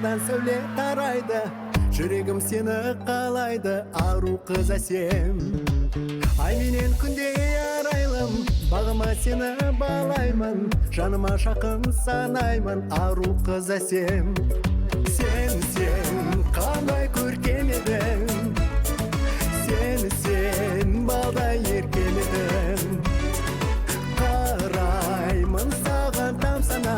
жанардан сәуле тарайды, жүрегім сені қалайды, ару қыз әсем. Ай менен күндей арайлым, бағыма сені балаймын, жаныма жақын санаймын, ару қыз әсем. Сен қандай көркем едің, сен балдай еркем едің. Қараймын саған тамсана,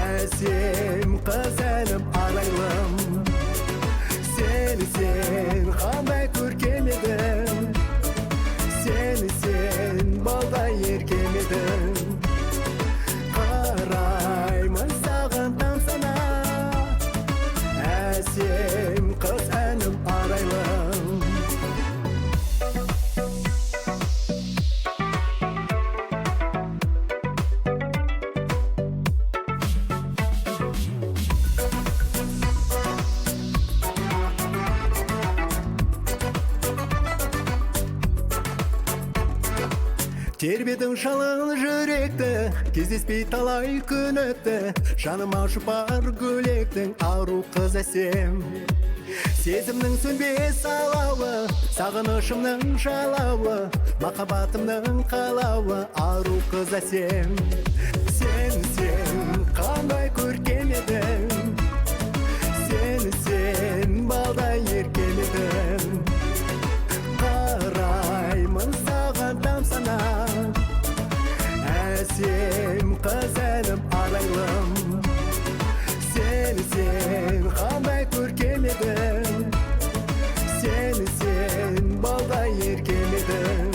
әсем қыз әлім арайлым. Сен қандай көркем едің, сен балдай еркем едің. Қараймын саған тамсана, әсем қыз әлім арайлым. Тербедің шалын жүректі, кездеспей талай күн өтті, жаныма жұпар гүлектің, ару қыз әсем. Сезімнің сөнбес алауы, сағынышымның жалауы, махаббатымның қалауы, ару қыз әсем. Сен қандай көркем едің, сен балдай еркем едің. Қараймын саған тамсана, әсем қыз әлім арайлым. Сен қандай көркем едің, сен балдай еркем едің.